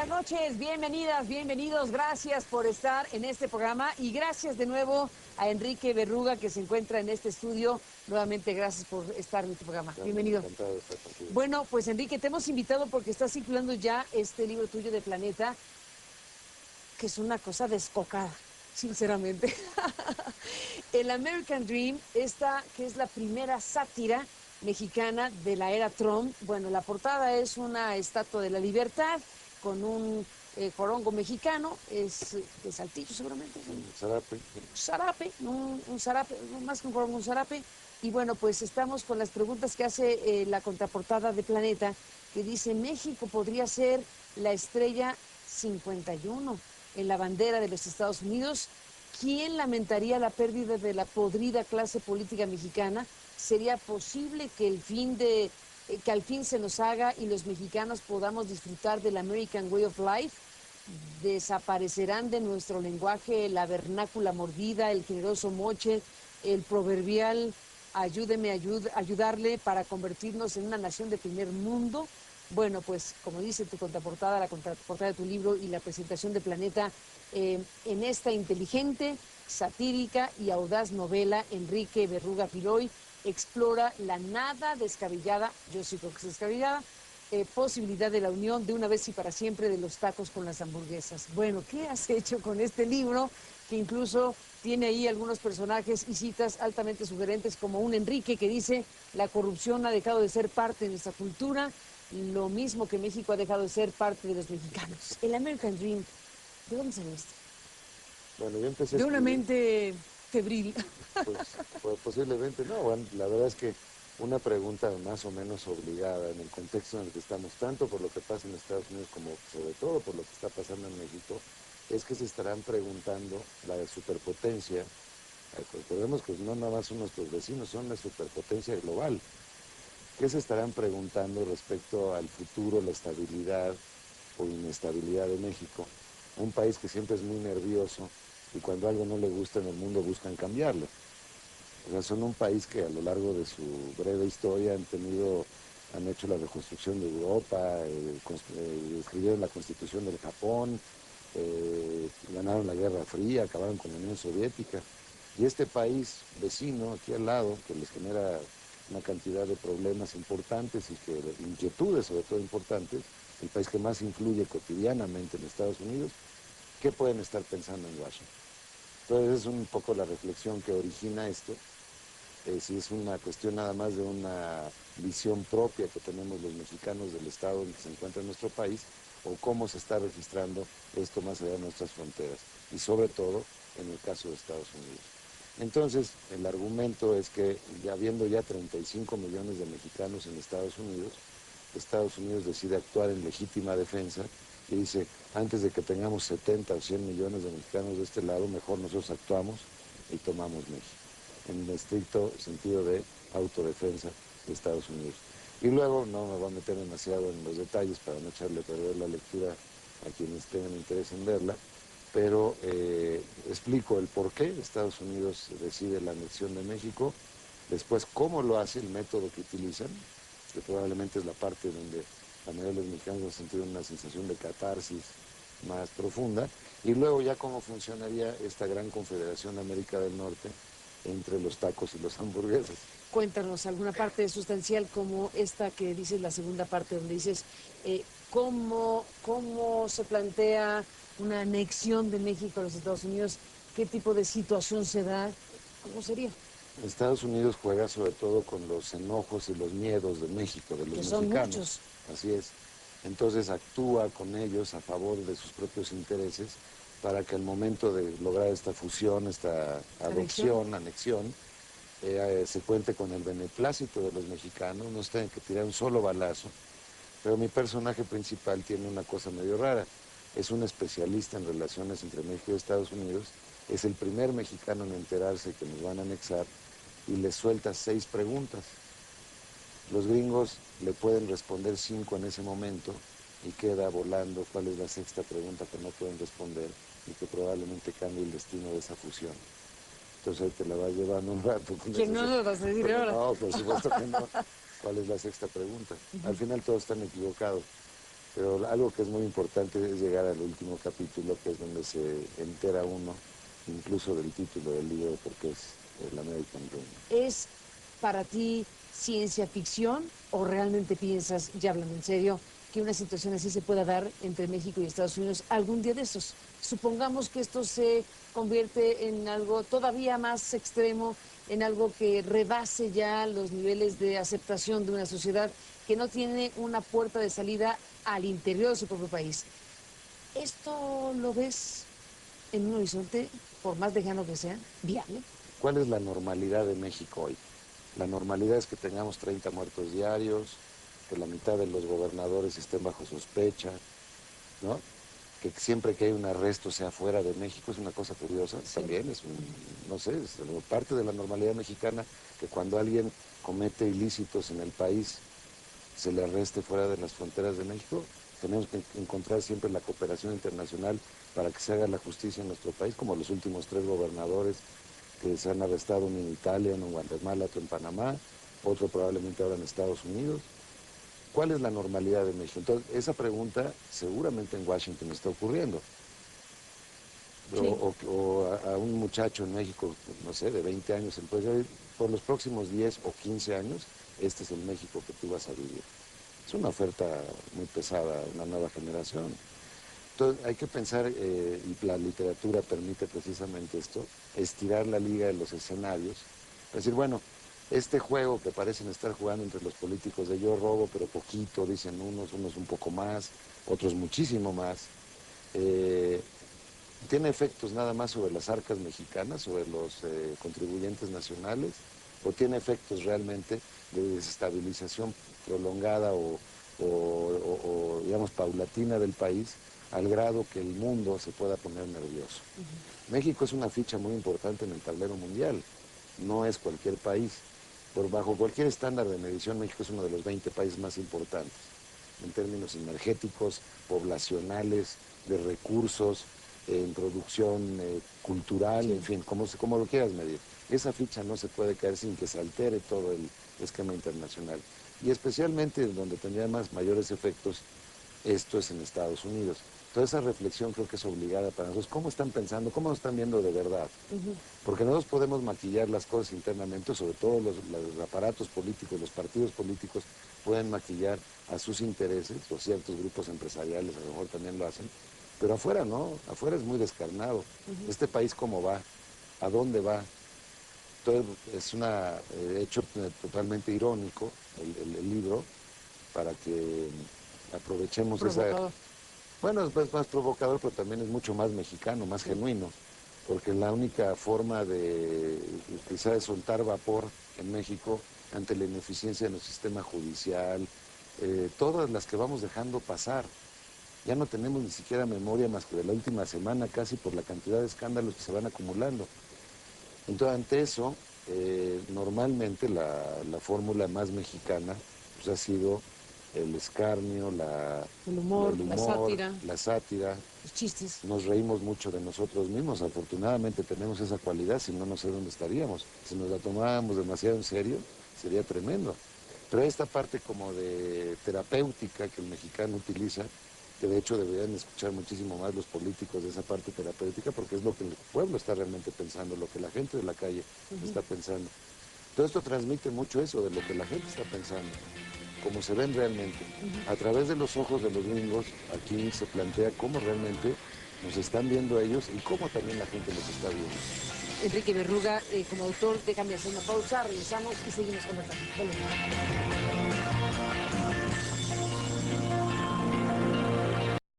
buenas noches, bienvenidas, bienvenidos, gracias por estar en este programa y gracias de nuevo a Enrique Berruga que se encuentra en este estudio. Nuevamente gracias por estar en este programa. Bienvenido. Encantado de estar contigo. Bueno, pues Enrique, te hemos invitado porque estás circulando ya este libro tuyo de Planeta, que es una cosa descocada, sinceramente. El American Dream, esta que es la primera sátira mexicana de la era Trump. Bueno, la portada es una estatua de la libertad con un corongo mexicano, es de Saltillo seguramente. Zarape. Zarape, un zarape, más que un corongo, un zarape. Y bueno, pues estamos con las preguntas que hace la contraportada de Planeta, que dice, México podría ser la estrella 51 en la bandera de los Estados Unidos. ¿Quién lamentaría la pérdida de la podrida clase política mexicana? ¿Sería posible que que al fin se nos haga y los mexicanos podamos disfrutar del American Way of Life? ¿Desaparecerán de nuestro lenguaje la vernácula mordida, el generoso moche, el proverbial ayudarle para convertirnos en una nación de primer mundo? Bueno, pues como dice tu contraportada, la contraportada de tu libro y la presentación de Planeta, en esta inteligente, satírica y audaz novela, Enrique Berruga Piroy explora la nada descabellada, yo sí creo que es descabellada, posibilidad de la unión de una vez y para siempre de los tacos con las hamburguesas. Bueno, ¿qué has hecho con este libro que incluso tiene ahí algunos personajes y citas altamente sugerentes como un Enrique que dice la corrupción ha dejado de ser parte de nuestra cultura, lo mismo que México ha dejado de ser parte de los mexicanos? El American Dream, ¿de dónde salió esto? Bueno, yo empecé a De una escribir, mente febril. pues posiblemente no. Bueno, la verdad es que una pregunta más o menos obligada en el contexto en el que estamos, tanto por lo que pasa en Estados Unidos como sobre todo por lo que está pasando en México, es que se estarán preguntando la superpotencia. Recordemos que no nada más son nuestros vecinos, son la superpotencia global. ¿Qué se estarán preguntando respecto al futuro, la estabilidad o inestabilidad de México? Un país que siempre es muy nervioso y cuando algo no le gusta en el mundo buscan cambiarlo. O sea, son un país que a lo largo de su breve historia han hecho la reconstrucción de Europa, escribieron la constitución del Japón, ganaron la Guerra Fría, acabaron con la Unión Soviética. Y este país vecino, aquí al lado, que les genera una cantidad de problemas importantes y inquietudes sobre todo importantes, el país que más influye cotidianamente en Estados Unidos, ¿qué pueden estar pensando en Washington? Entonces es un poco la reflexión que origina esto, si es una cuestión nada más de una visión propia que tenemos los mexicanos del estado en que se encuentra nuestro país, o cómo se está registrando esto más allá de nuestras fronteras, y sobre todo en el caso de Estados Unidos. Entonces, el argumento es que habiendo ya 35 millones de mexicanos en Estados Unidos decide actuar en legítima defensa y dice, antes de que tengamos 70 o 100 millones de mexicanos de este lado, mejor nosotros actuamos y tomamos México, en el estricto sentido de autodefensa de Estados Unidos. Y luego, no me voy a meter demasiado en los detalles para no echarle a perder la lectura a quienes tengan interés en verla, pero explico el por qué Estados Unidos decide la anexión de México, después cómo lo hace, el método que utilizan, que probablemente es la parte donde la mayoría de los mexicanos han sentido una sensación de catarsis más profunda, y luego ya cómo funcionaría esta gran confederación de América del Norte entre los tacos y los hamburguesas. Cuéntanos alguna parte sustancial como esta que dices, la segunda parte, donde dices cómo se plantea una anexión de México a los Estados Unidos, qué tipo de situación se da, cómo sería. Estados Unidos juega sobre todo con los enojos y los miedos de México, de los Que son mexicanos. muchos. Así es. Entonces actúa con ellos a favor de sus propios intereses para que al momento de lograr esta fusión, esta adopción, anexión, se cuente con el beneplácito de los mexicanos, no se tengan que tirar un solo balazo. Pero mi personaje principal tiene una cosa medio rara. Es un especialista en relaciones entre México y Estados Unidos. Es el primer mexicano en enterarse que nos van a anexar y le suelta 6 preguntas. Los gringos le pueden responder 5 en ese momento y queda volando cuál es la sexta pregunta que no pueden responder y que probablemente cambie el destino de esa fusión. Entonces ahí te la vas llevando un rato. Que no lo vas a decir ahora. No, por supuesto que no. ¿Cuál es la sexta pregunta? Al final todos están equivocados. Pero algo que es muy importante es llegar al último capítulo, que es donde se entera uno, incluso del título del libro, porque es el American Dream. ¿Es para ti ciencia ficción o realmente piensas, ya hablando en serio, que una situación así se pueda dar entre México y Estados Unidos algún día de estos? Supongamos que esto se convierte en algo todavía más extremo, en algo que rebase ya los niveles de aceptación de una sociedad que no tiene una puerta de salida al interior de su propio país. ¿Esto lo ves en un horizonte, por más lejano que sea, viable? ¿Cuál es la normalidad de México hoy? La normalidad es que tengamos 30 muertos diarios, que la mitad de los gobernadores estén bajo sospecha, ¿no? Que siempre que hay un arresto sea fuera de México, es una cosa curiosa, sí. También es no sé, es parte de la normalidad mexicana, que cuando alguien comete ilícitos en el país se le arreste fuera de las fronteras de México. Tenemos que encontrar siempre la cooperación internacional para que se haga la justicia en nuestro país, como los últimos 3 gobernadores que se han arrestado, uno en Italia, uno en Guatemala, otro en Panamá, otro probablemente ahora en Estados Unidos. ¿Cuál es la normalidad de México? Entonces, esa pregunta seguramente en Washington está ocurriendo. Sí. O a un muchacho en México, no sé, de 20 años, entonces, por los próximos 10 o 15 años, este es el México que tú vas a vivir. Es una oferta muy pesada a una nueva generación. Entonces, hay que pensar, y la literatura permite precisamente esto, estirar la liga de los escenarios. Es decir, bueno, este juego que parecen estar jugando entre los políticos de yo robo, pero poquito, dicen unos un poco más, otros muchísimo más, ¿tiene efectos nada más sobre las arcas mexicanas, sobre los contribuyentes nacionales? ¿O tiene efectos realmente de desestabilización prolongada o digamos, paulatina del país, al grado que el mundo se pueda poner nervioso? México es una ficha muy importante en el tablero mundial, no es cualquier país. Bajo cualquier estándar de medición, México es uno de los 20 países más importantes, en términos energéticos, poblacionales, de recursos, en producción cultural, sí. En fin, como lo quieras medir. Esa ficha no se puede caer sin que se altere todo el esquema internacional. Y especialmente donde tendría mayores efectos, esto es en Estados Unidos. Toda esa reflexión creo que es obligada para nosotros. ¿Cómo están pensando? ¿Cómo nos están viendo de verdad? Porque nosotros podemos maquillar las cosas internamente, sobre todo los aparatos políticos, los partidos políticos pueden maquillar a sus intereses, o ciertos grupos empresariales a lo mejor también lo hacen, pero afuera no, afuera es muy descarnado. Este país cómo va, a dónde va. Entonces es un hecho totalmente irónico el libro, para que aprovechemos esa... Bueno, es más provocador, pero también es mucho más mexicano, más genuino, porque la única forma de, quizá, de soltar vapor en México ante la ineficiencia de nuestro sistema judicial, todas las que vamos dejando pasar. Ya no tenemos ni siquiera memoria más que de la última semana, casi, por la cantidad de escándalos que se van acumulando. Entonces, ante eso, normalmente la fórmula más mexicana pues, ha sido el escarnio, el humor, la sátira, los chistes. Nos reímos mucho de nosotros mismos. Afortunadamente tenemos esa cualidad, si no, no sé dónde estaríamos. Si nos la tomáramos demasiado en serio, sería tremendo. Pero esta parte como de terapéutica que el mexicano utiliza, que de hecho deberían escuchar muchísimo más los políticos de esa parte terapéutica, porque es lo que el pueblo está realmente pensando, lo que la gente de la calle está pensando. Todo esto transmite mucho eso, de lo que la gente está pensando, como se ven realmente. A través de los ojos de los gringos, aquí se plantea cómo realmente nos están viendo ellos y cómo también la gente los está viendo. Enrique Berruga, como autor, déjame hacer una pausa, regresamos y seguimos conversando.